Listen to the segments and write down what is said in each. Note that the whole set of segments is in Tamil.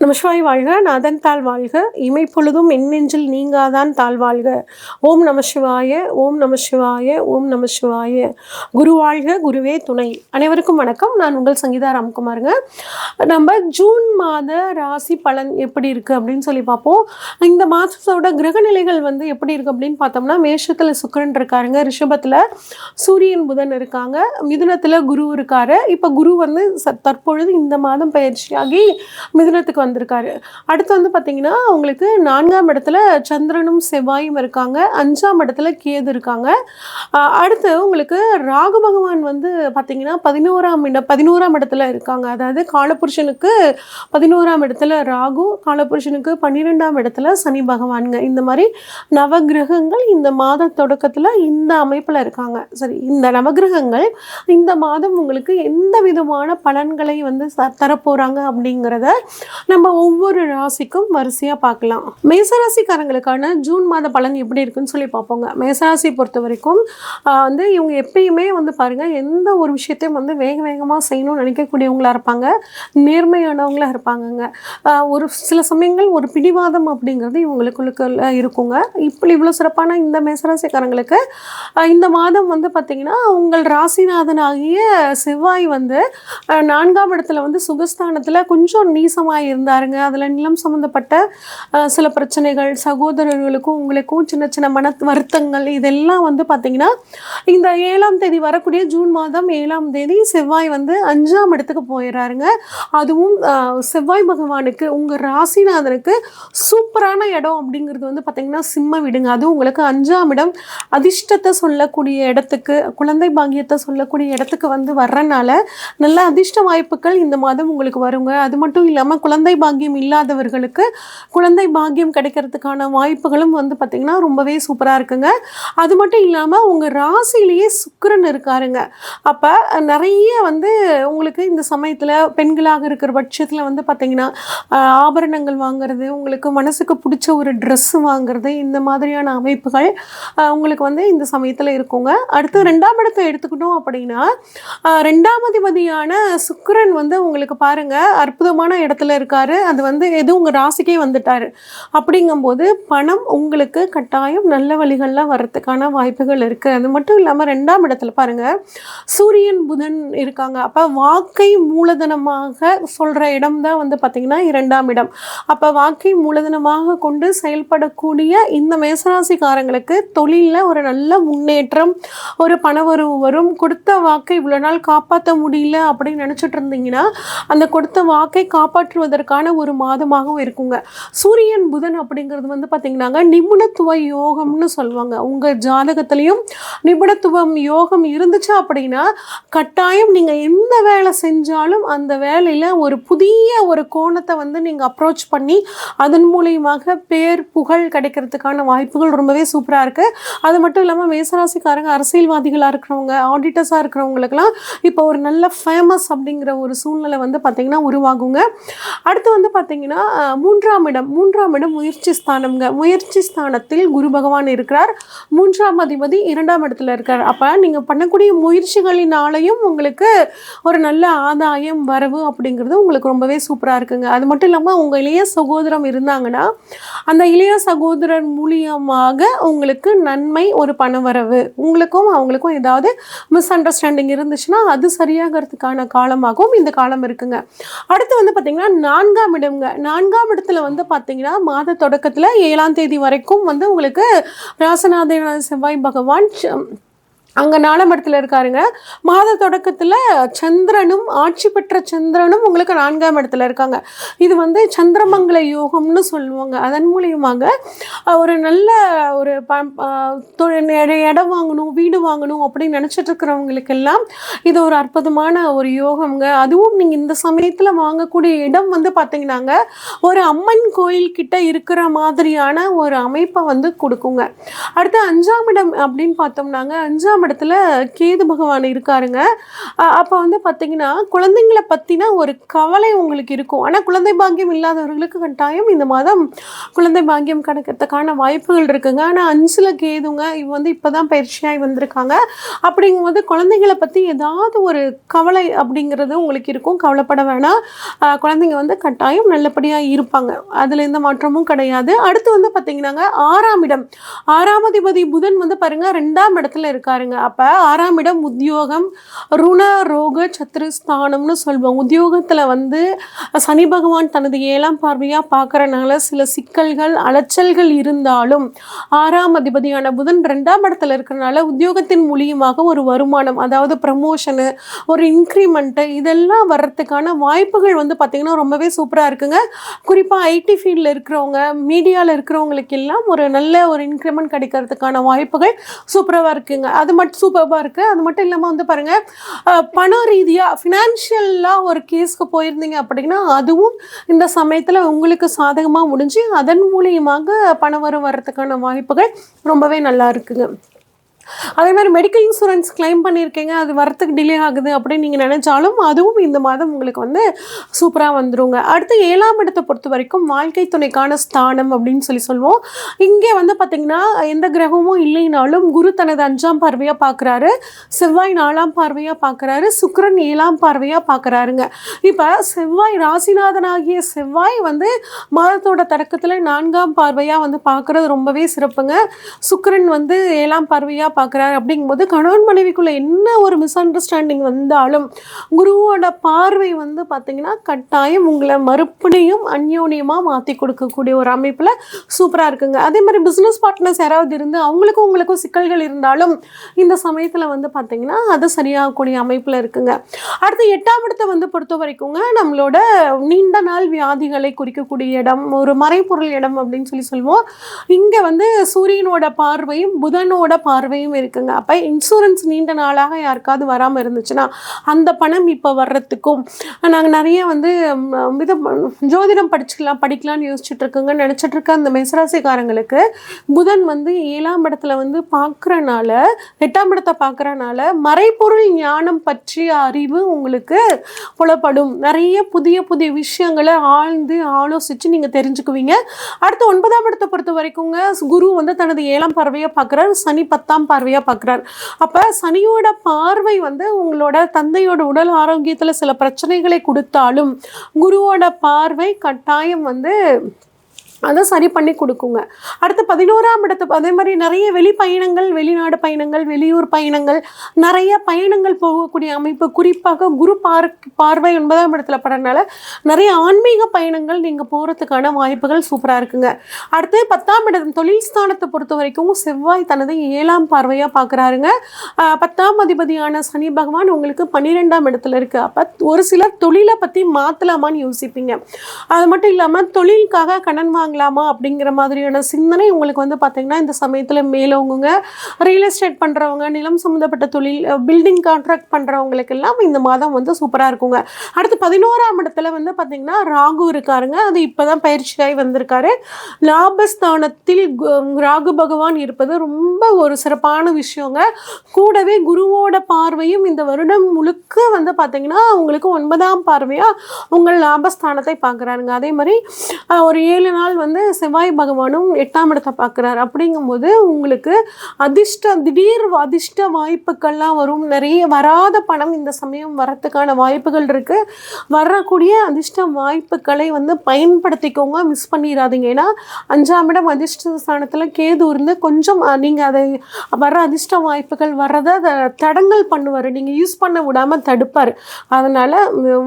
நமசிவாய் வாழ்க, நாதன் தாழ் வாழ்க, இமைப்பொழுதும் எண்ணெஞ்சில் நீங்காதான் தாழ் வாழ்க. ஓம் நம சிவாய, ஓம் நம சிவாய, ஓம் நம சிவாய. குரு வாழ்க, குருவே துணை. அனைவருக்கும் வணக்கம். நான் உங்கள் சங்கீதா ராம்குமாருங்க. நம்ம ஜூன் மாத ராசி பலன் எப்படி இருக்குது அப்படின்னு சொல்லி பார்ப்போம். இந்த மாதத்தோட கிரகநிலைகள் எப்படி இருக்குது அப்படின்னு பார்த்தோம்னா, மேஷத்தில் சுக்கிரன் இருக்காருங்க, ரிஷபத்தில் சூரியன் புதன் இருக்காங்க, மிதுனத்தில் குரு இருக்காரு. இப்போ குரு தற்பொழுது இந்த மாதம் பயிற்சியாகி மிதுனத்துக்கு வந்திருக்காரு. அடுத்து பார்த்தீங்கன்னா உங்களுக்கு 4ஆம் இடத்துல சந்திரனும் செவ்வாயும் இருக்காங்க, 5ஆம் இடத்துல கேது இருக்காங்க. அடுத்து உங்களுக்கு ராகு பகவான் பார்த்தீங்கன்னா 11ஆம் இடத்துல இருக்காங்க. அதாவது காலபுருஷனுக்கு 11ஆம் இடத்துல ராகு, காலபுருஷனுக்கு 12ஆம் இடத்துல சனி பகவானுங்க. இந்த மாதிரி நவகிரகங்கள் இந்த மாத தொடக்கத்தில் இந்த அமைப்பில் இருக்காங்க. சரி, இந்த நவகிரகங்கள் இந்த மாதம் உங்களுக்கு எந்த விதமான பலன்களை தரப்போகிறாங்க அப்படிங்கிறத நம்ம ஒவ்வொரு ராசிக்கும் வரிசையாக பார்க்கலாம். மேசராசிக்காரங்களுக்கான ஜூன் மாத பலன் எப்படி இருக்குன்னு சொல்லி பார்ப்போங்க. மேசராசி பொறுத்த வரைக்கும் இவங்க எப்பயுமே பாருங்கள், எந்த ஒரு விஷயத்தையும் வேக வேகமாக செய்யணும்னு நினைக்கக்கூடியவங்களாக இருப்பாங்க, நேர்மையானவங்களாக இருப்பாங்கங்க. ஒரு சில சமயங்கள் ஒரு பிடிவாதம் அப்படிங்கிறது இவங்களுக்குள்ள இருக்குங்க. இவ்வளோ சிறப்பான இந்த மேசராசிக்காரங்களுக்கு இந்த மாதம் பார்த்திங்கன்னா உங்கள் ராசிநாதனாகிய செவ்வாய் 4ஆம் இடத்துல சுகஸ்தானத்தில் கொஞ்சம் நீசமாக இருந்தாருங்க. அதில் நிலம் சம்மந்தப்பட்ட சில பிரச்சனைகள், சகோதரர்களுக்கும் உங்களுக்கும் சின்ன சின்ன மன வருத்தங்கள், இதெல்லாம் பார்த்திங்கன்னா இந்த 7ஆம் தேதி வரக்கூடிய ஜூன் மாதம் 7ஆம் தேதி செவ்வாய் 5ஆம் இடத்துக்கு போயிடுறாருங்க. அதுவும் செவ்வாய் பகவானுக்கு உங்கள் ராசிநாதனுக்கு சூப்பரான இடம் அப்படிங்கிறது பார்த்திங்கன்னா சிம்ம விடுங்க. அதுவும் உங்களுக்கு 5ஆம் இடம் அதிர்ஷ்டத்தை சொல்லக்கூடிய இடத்துக்கு, குழந்தை பாக்கியத்தை சொல்லக்கூடிய இடத்துக்கு வர்றனால நல்ல அதிர்ஷ்ட வாய்ப்புகள் இந்த மாதம் உங்களுக்கு வருங்க. அது மட்டும் இல்லாமல் குழந்தை பாக்கியம் இல்லாதவர்களுக்கு குழந்தை பாக்கியம் கிடைக்கிறதுக்கான வாய்ப்புகளும் பார்த்திங்கன்னா ரொம்பவே சூப்பராக இருக்குங்க. அது மட்டும் இல்லாமல் உங்கள் ராசியிலேயே சுக்கிரன் இருக்காருங்க. அப்போ நிறைய உங்களுக்கு இந்த சமயத்தில் பெண்களாக இருக்கிற பட்சத்தில் பார்த்திங்கன்னா ஆபரணங்கள் வாங்குறது, உங்களுக்கு மனசுக்கு பிடிச்ச ஒரு ட்ரெஸ்ஸு வாங்குறது, இந்த மாதிரியான அமைப்புகள் உங்களுக்கு இந்த சமயத்தில் இருக்குங்க. அடுத்து 2ஆம் இடத்தை எடுத்துக்கிட்டோம் அப்படின்னா 2ஆம் அதிபதியான சுக்கிரன் உங்களுக்கு பாருங்கள் அற்புதமான இடத்துல இருக்காரு. அது எது உங்கள் ராசிக்கே வந்துட்டார். அப்படிங்கும்போது பணம் உங்களுக்கு கட்டாயம் நல்ல வழிகள்லாம் வர்றதுக்கான வாய்ப்புகள் இருக்குது. அது மட்டும் இல்லாமல் 2ஆம் இடத்துல பாருங்கள் சூரியன் புதன் இருக்காங்க. அப்போ வாக்கை மூலதனமாக சொல்கிற இடம் தான் பார்த்திங்கன்னா 2ஆம் இடம். அப்போ வாக்கை மூலதனமாக கொண்டு செயல்படக்கூடிய இந்த மேசராசிக்காரங்களுக்கு தொழிலில் ஒரு நல்ல முன்னேற்றம், ஒரு பணவரவு வரும். கொடுத்த வாக்கை இவ்வளோ நாள் காப்பாற்ற முடியல அப்படின்னு நினச்சிட்டு இருந்தீங்கன்னா அந்த கொடுத்த வாக்கை காப்பாற்றுவதற்கான ஒரு மாதமாகவும் இருக்குங்க. சூரியன் புதன் அப்படிங்கிறது பார்த்திங்கன்னாங்க நிபுணத்துவ யோகம்னு சொல்லுவாங்க. உங்கள் ஜாதகத்திலையும் நிபுணத்துவம் யோகம் இருந்துச்சு அப்படின்னா கட்டாயம் நீங்கள் எந்த வேலை செஞ்சாலும் அந்த வேலையில் ஒரு புதிய ஒரு கோணத்தை நீங்கள் அப்ரோச் பண்ணி அதன் மூலியமாக பேர் புகழ் கிடைக்கிறதுக்கான வாய்ப்புகள் ரொம்பவே சூப்பராக இருக்குது. அது மட்டும் இல்லாமல் மேசராசிக்காரங்க அரசியல்வாதிகளாக இருக்கிறவங்க, ஆடிட்டர்ஸாக இருக்கிறவங்களுக்கெல்லாம் இப்போ ஒரு நல்ல ஃபேமஸ் அப்படிங்கிற ஒரு சூழ்நிலை பார்த்திங்கன்னா உருவாகுங்க. அடுத்து பார்த்திங்கன்னா 3ஆம் இடம் முயற்சி ஸ்தானம்ங்க. முயற்சி ஸ்தானத்தில் குரு பகவான் இருக்கிறார். 3ஆம் அதிபதி 2ஆம் இடத்துல இருக்கார். அப்போ நீங்கள் பண்ணக்கூடிய முயற்சிகளினாலையும் உங்களுக்கு ஒரு நல்ல ஆதாயம் வரவு அப்படிங்கிறது உங்களுக்கு ரொம்பவே சூப்பராக இருக்குங்க. அது மட்டும் இல்லாமல் உங்கள் இளைய சகோதரம் இருந்தாங்கன்னா அந்த இளைய சகோதரர் மூலியமாக உங்களுக்கு நன்மை, ஒரு பணவரவு, உங்களுக்கும் அவங்களுக்கும் ஏதாவது மிஸ் அண்டர்ஸ்டாண்டிங் இருந்துச்சுன்னா அது சரியாகிறதுக்கான காலமாகவும் இந்த காலம் இருக்குங்க. அடுத்து பார்த்திங்கன்னா 4ஆம் இடம்ங்க. 4ஆம் இடத்துல பார்த்திங்கன்னா மாத தொடக்கத்தில் 7ஆம் தேதி வரைக்கும் உங்களுக்கு ராசநாதன செவ்வாய் பகவான் அங்கே 4ஆம் இடத்துல இருக்காருங்க. மாத தொடக்கத்தில் சந்திரனும், ஆட்சி பெற்ற சந்திரனும் உங்களுக்கு 4ஆம் இடத்துல இருக்காங்க. இது சந்திரமங்கல யோகம்னு சொல்லுவாங்க. அதன் மூலியமாக ஒரு நல்ல ஒரு இடம் வாங்கணும், வீடு வாங்கணும் அப்படின்னு நினச்சிட்டு இருக்கிறவங்களுக்கெல்லாம் இது ஒரு அற்புதமான ஒரு யோகம்ங்க. அதுவும் நீங்கள் இந்த சமயத்தில் வாங்கக்கூடிய இடம் பார்த்திங்கன்னாங்க ஒரு அம்மன் கோயில் கிட்ட இருக்கிற மாதிரியான ஒரு அமைப்பை கொடுக்குங்க. அடுத்து 5ஆம் இடம் அப்படின்னு பார்த்தோம்னாங்க 5ஆம் இடத்துல கேது பகவான் இருக்காருங்க. அப்போ வந்து பார்த்திங்கன்னா குழந்தைங்களை பற்றின ஒரு கவலை உங்களுக்கு இருக்கும். ஆனால் குழந்தை பாக்கியம் இல்லாதவர்களுக்கு கட்டாயம் இந்த மாதம் குழந்தை பாக்கியம் கிடைக்கிறதுக்கான வாய்ப்புகள் இருக்குங்க. ஆனால் 5ல் கேதுங்க, இவ வந்து இப்போ தான் பயிற்சியாகி வந்திருக்காங்க. அப்படிங்கும்போது குழந்தைங்களை பற்றி ஏதாவது ஒரு கவலை அப்படிங்கிறது உங்களுக்கு இருக்கும். கவலைப்பட வேணாம். குழந்தைங்க வந்து கட்டாயம் நல்லபடியாக இருப்பாங்க, அதில் எந்த மாற்றமும் கிடையாது. அடுத்து வந்து பார்த்திங்கன்னாங்க 6ஆம் இடம், 6ஆம் அதிபதி புதன் வந்து பாருங்கள் 2ஆம் இடத்துல இருக்காருங்க. அப்போ 6ஆம் இடம் உத்தியோகம், ருண ரோக சத்ருஸ்தானம்னு சொல்லுவோம். உத்தியோகத்தில் வந்து சனி பகவான் தனது 7ஆம் பார்வையாக பார்க்குறனால சில சிக்கல்கள் அலைச்சல்கள் இருந்தாலும் 6ஆம் அதிபதியான புதன் 2ஆம் இடத்துல இருக்கிறனால உத்தியோகத்தின் மூலியமாக ஒரு வருமானம், அதாவது ப்ரமோஷனு, ஒரு இன்க்ரிமெண்ட்டு, இதெல்லாம் வர்றதுக்கான வாய்ப்புகள் வந்து பார்த்திங்கன்னா ரொம்பவே சூப்பராக இருக்குங்க. குறிப்பாக ஐடி ஃபீல்டில் இருக்கிறவங்க, மீடியாவில் இருக்கிறவங்களுக்கு எல்லாம் ஒரு நல்ல ஒரு இன்க்ரிமெண்ட் கிடைக்கிறதுக்கான வாய்ப்புகள் சூப்பராக இருக்குங்க. அது மட்டும் சூப்பராக இருக்குது. அது மட்டும் இல்லாமல் வந்து பாருங்கள், பண ரீதியாக ஃபினான்ஷியலாக ஒரு கேஸ்க்கு போயிருந்தீங்க அப்படின்னா அதுவும் இந்த சமயத்தில் உங்களுக்கு சாதகமாக முடிஞ்சு அதன் மூலியமாக பணம் வர்றதுக்கான வாய்ப்புகள் ரொம்பவே நல்லா இருக்குங்க. அதே மாதிரி மெடிக்கல் இன்சூரன்ஸ் கிளைம் பண்ணியிருக்கீங்க, அது வரத்துக்கு டிலே ஆகுது அப்படின்னு நீங்கள் நினச்சாலும் அதுவும் இந்த மாதம் உங்களுக்கு வந்து சூப்பராக வந்துடுங்க. அடுத்து 7ஆம் இடத்தை பொறுத்த வரைக்கும் வாழ்க்கை துணைக்கான ஸ்தானம் அப்படின்னு சொல்லுவோம். இங்கே வந்து பார்த்திங்கன்னா எந்த கிரகமும் இல்லைனாலும் குரு தனது 5ஆம் பார்வையாக பார்க்குறாரு, செவ்வாய் 4ஆம் பார்வையாக பார்க்குறாரு, சுக்கிரன் 7ஆம் பார்வையாக பார்க்குறாருங்க. இப்போ செவ்வாய் ராசிநாதனாகிய செவ்வாய் வந்து மாதத்தோட தொடக்கத்தில் 4ஆம் பார்வையாக வந்து பார்க்குறது ரொம்பவே சிறப்புங்க. சுக்கிரன் வந்து 7ஆம் பார்வையாக பார்க்குறாரு. அப்படிங்கும்போது கணவன் மனைவிக்குள்ள என்ன ஒரு மிஸ் அண்டர்ஸ்டாண்டிங் வந்தாலும் குருவோட பார்வை வந்து பார்த்திங்கன்னா கட்டாயம் உங்களை மறுபடியும் அந்யோன்யமாக மாற்றி கொடுக்கக்கூடிய ஒரு அமைப்பில் சூப்பராக இருக்குங்க. அதே மாதிரி பிஸ்னஸ் பார்ட்னர்ஸ் யாராவது இருந்து அவங்களுக்கும் உங்களுக்கும் சிக்கல்கள் இருந்தாலும் இந்த சமயத்தில் வந்து பார்த்திங்கன்னா அது சரியாகக்கூடிய அமைப்பில் இருக்குங்க. அடுத்து 8ஆம் இடத்தை வந்து பொறுத்த வரைக்குங்க நம்மளோட நீண்ட நாள் வியாதிகளை குறிக்கக்கூடிய இடம், ஒரு மறைப்பொருள் இடம் அப்படின்னு சொல்லுவோம். இங்கே வந்து சூரியனோட பார்வையும் புதனோட பார்வையும் இருக்குங்க. அப்போ இன்சூரன்ஸ் நீண்ட நாளாக யாருக்காவது வராமல் இருந்துச்சுன்னா அந்த பணம் இப்போ வர்றதுக்கும், நாங்கள் நிறைய வந்து இது ஜோதிடம் படிக்கலாம்னு யோசிச்சுட்டு இருக்கோங்க நினச்சிட்டு இருக்க அந்த மேசராசிக்காரங்களுக்கு புதன் வந்து 7ஆம் இடத்துல வந்து பார்க்குறனால, 8ஆம் இடத்தை பார்க்குறனால மறைப்பொருள் ஞானம் பற்றிய அறிவு உங்களுக்கு புலப்படும். நிறைய புதிய புதிய விஷயங்களை ஆழ்ந்து ஆலோசித்து நீங்கள் தெரிஞ்சுக்குவீங்க. அடுத்து 9ஆம் இடத்தை பொறுத்த வரைக்குங்க குரு வந்து தனது 7ஆம் பார்வையாக பார்க்குறாரு, சனி 10ஆம் பார்வையாக பார்க்குறாரு. அப்போ சனியோட பார்வை வந்து உங்களோட தந்தையோட உடல் ஆரோக்கியத்தில் சில பிரச்சனைகளை கொடுத்தாலும் குருவோட பார்வை கட்டாயம் வந்து அதை சரி பண்ணி கொடுக்குங்க. அடுத்து 11ஆம் இடத்து அதே மாதிரி நிறைய வெளிப்பயணங்கள், வெளிநாடு பயணங்கள், வெளியூர் பயணங்கள், நிறைய பயணங்கள் போகக்கூடிய அமைப்பு. குறிப்பாக குரு பார்வை 9ஆம் இடத்துல படுறதுனால நிறைய ஆன்மீக பயணங்கள் நீங்கள் போகிறதுக்கான வாய்ப்புகள் சூப்பராக இருக்குங்க. அடுத்து 10ஆம் இடம் தொழில் ஸ்தானத்தை பொறுத்த வரைக்கும் செவ்வாய் தனது 7ஆம் பார்வையாக பார்க்குறாருங்க. 10ஆம் அதிபதியான சனி பகவான் உங்களுக்கு 12ஆம் இடத்துல இருக்குது. அப்போ ஒரு சிலர் தொழிலை பற்றி மாற்றலாமான்னு யோசிப்பீங்க. அது மட்டும் இல்லாமல் தொழிலுக்காக கடன் வாங்கலாமா அப்படிங்கிற மாதிரியான சிந்தனை உங்களுக்கு வந்து பார்த்திங்கன்னா இந்த சமயத்தில் மேலோங்குங்க. ரியல் எஸ்டேட் பண்ணுறவங்க, நிலம் சம்மந்தப்பட்ட தொழில், பில்டிங் கான்ட்ராக்ட் பண்ணுறவங்களுக்கெல்லாம் இந்த மாதம் வந்து சூப்பராக இருக்குங்க. அடுத்து 11ஆம் இடத்துல வந்து பார்த்திங்கன்னா ராகு இருக்காருங்க. அது இப்போ தான் பயிற்சியாகி வந்திருக்காரு. லாபஸ்தானத்தில் ராகு பகவான் இருப்பது ரொம்ப ஒரு சிறப்பான விஷயங்க. கூடவே குருவோட பார்வையும் இந்த வருடம் முழுக்க வந்து பார்த்திங்கன்னா உங்களுக்கு 9ஆம் பார்வையாக உங்கள் லாபஸ்தானத்தை பார்க்குறாருங்க. அதே மாதிரி ஒரு 7 நாள் வந்து செவ்வாய் பகவானும் 8ஆம் இடத்தை பார்க்குறாரு. அப்படிங்கும்போது உங்களுக்கு திடீர் அதிர்ஷ்ட வாய்ப்புகள்லாம் வரும். நிறைய வராத பணம் இந்த சமயம் வரத்துக்கான வாய்ப்புகள் இருக்குது. வரக்கூடிய அதிர்ஷ்ட வாய்ப்புகளை வந்து பயன்படுத்திக்கோங்க, மிஸ் பண்ணிடாதீங்க. ஏன்னா 5ஆம் இடம் அதிர்ஷ்ட ஸ்தானத்தில் கேது இருந்து கொஞ்சம் நீங்கள் அதை வர அதிர்ஷ்ட வாய்ப்புகள் வர்றதை அதை தடங்கல் பண்ணுவார், நீங்கள் யூஸ் பண்ண விடாமல் தடுப்பார். அதனால்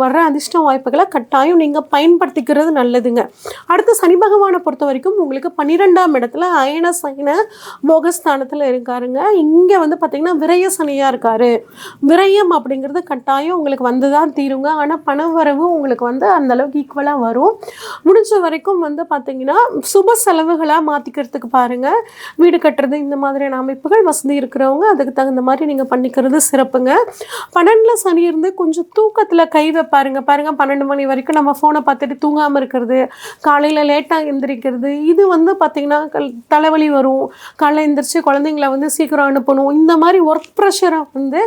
வர்ற அதிர்ஷ்ட வாய்ப்புகளை கட்டாயம் நீங்கள் பயன்படுத்திக்கிறது நல்லதுங்க. அடுத்து சனி பகவானை பொறுத்த வரைக்கும் உங்களுக்கு 12ஆம் இடத்துல அயன சைன போகஸ்தானத்தில் இருக்காருங்க. இங்கே வந்து பார்த்திங்கன்னா விரய சனியாக இருக்கார். விரயம் அப்படிங்கிறது கட்டாயம் உங்களுக்கு வந்து தான் தீருங்க. ஆனால் பண வரவு உங்களுக்கு வந்து அந்தளவுக்கு ஈக்குவலாக வரும். முடிஞ்ச வரைக்கும் வந்து பார்த்திங்கன்னா சுப செலவுகளாக மாற்றிக்கிறதுக்கு பாருங்கள். வீடு கட்டுறது இந்த மாதிரியான அமைப்புகள் வசதி இருக்கிறவங்க அதுக்கு தகுந்த மாதிரி நீங்கள் பண்ணிக்கிறது சிறப்புங்க. 12ல் சனி இருந்து கொஞ்சம் தூக்கத்தில் கை வைப்பாருங்க. பாருங்கள் 12 மணி வரைக்கும் நம்ம ஃபோனை பார்த்துட்டு தூங்காமல் இருக்கிறது, காலையில் லேட்டாக எந்திரிக்கிறது, இது வந்து பார்த்திங்கன்னா தலைவலி வரும். காலைல எந்திரிச்சு குழந்தைங்கள வந்து சீக்கிரம் அனுப்பணும். இந்த மாதிரி ஒர்க் ப்ரெஷரை வந்து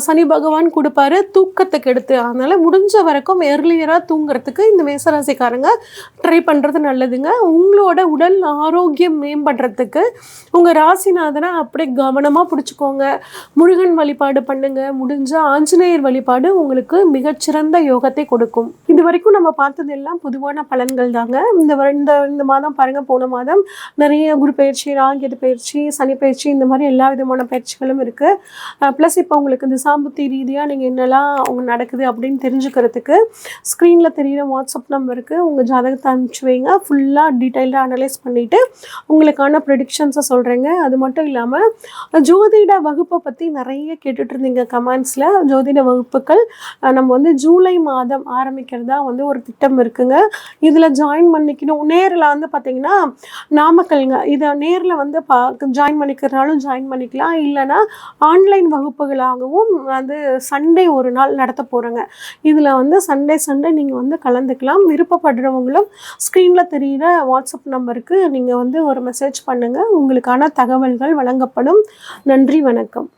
சனி பகவான் கொடுப்பாரு, தூக்கத்துக்கு எடுத்து. அதனால் முடிஞ்ச வரைக்கும் எர்லியராக தூங்குறதுக்கு இந்த மேசராசிக்காரங்க ட்ரை பண்ணுறது நல்லதுங்க. உங்களோட உடல் ஆரோக்கியம் மேம்படுறதுக்கு உங்கள் ராசிநாதனை அப்படியே கவனமாக பிடிச்சிக்கோங்க. முருகன் வழிபாடு பண்ணுங்கள். முடிஞ்ச ஆஞ்சநேயர் வழிபாடு உங்களுக்கு மிகச்சிறந்த யோகத்தை கொடுக்கும். இது வரைக்கும் நம்ம பார்த்தது எல்லாம் பொதுவான பலன்கள் தாங்க. இந்த மாதம் பாருங்கள், போன மாதம் நிறைய குரு பயிற்சி, ராகு பயிற்சி, சனி பயிற்சி, இந்த மாதிரி எல்லா விதமான பயிற்சிகளும் இருக்குது. ப்ளஸ் இப்போ உங்களுக்கு திசாபுத்தி ரீதியாக நீங்கள் என்னெல்லாம் அவங்க நடக்குது அப்படின்னு தெரிஞ்சுக்கிறதுக்கு ஸ்க்ரீனில் தெரிகிற வாட்ஸ்அப் நம்பருக்கு உங்கள் ஜாதகத்தை அனுப்பிச்சி வைங்க. ஃபுல்லாக டீட்டெயில்டாக அனலைஸ் பண்ணிவிட்டு உங்களுக்கான ப்ரெடிக்ஷன்ஸை சொல்கிறேங்க. அது மட்டும் இல்லாமல் ஜோதிட வகுப்பை பற்றி நிறைய கேட்டுட்டு இருந்தீங்க கமெண்ட்ஸில். ஜோதிட வகுப்புகள் நம்ம வந்து ஜூலை மாதம் ஆரம்பிக்கிறதா வந்து ஒரு திட்டம் இருக்குங்க. இதில் ஜாயின் பண்ணிக்கணும். நேரில் வந்து பார்த்திங்கன்னா நாமக்கல்ங்க. இதை நேரில் வந்து ஜாயின் பண்ணிக்கிறனாலும் ஜாயின் பண்ணிக்கலாம். இல்லைனா ஆன்லைன் வகுப்புகளாகவும் வந்து சண்டே ஒரு நாள் நடத்த போகிறோங்க. இதில் வந்து சண்டே நீங்கள் வந்து கலந்துக்கலாம். விருப்பப்படுறவங்களும் ஸ்க்ரீனில் தெரிகிற வாட்ஸ்அப் நம்பருக்கு நீங்கள் வந்து ஒரு மெசேஜ் பண்ணுங்கள். உங்களுக்கான தகவல்கள் வழங்கப்படும். நன்றி, வணக்கம்.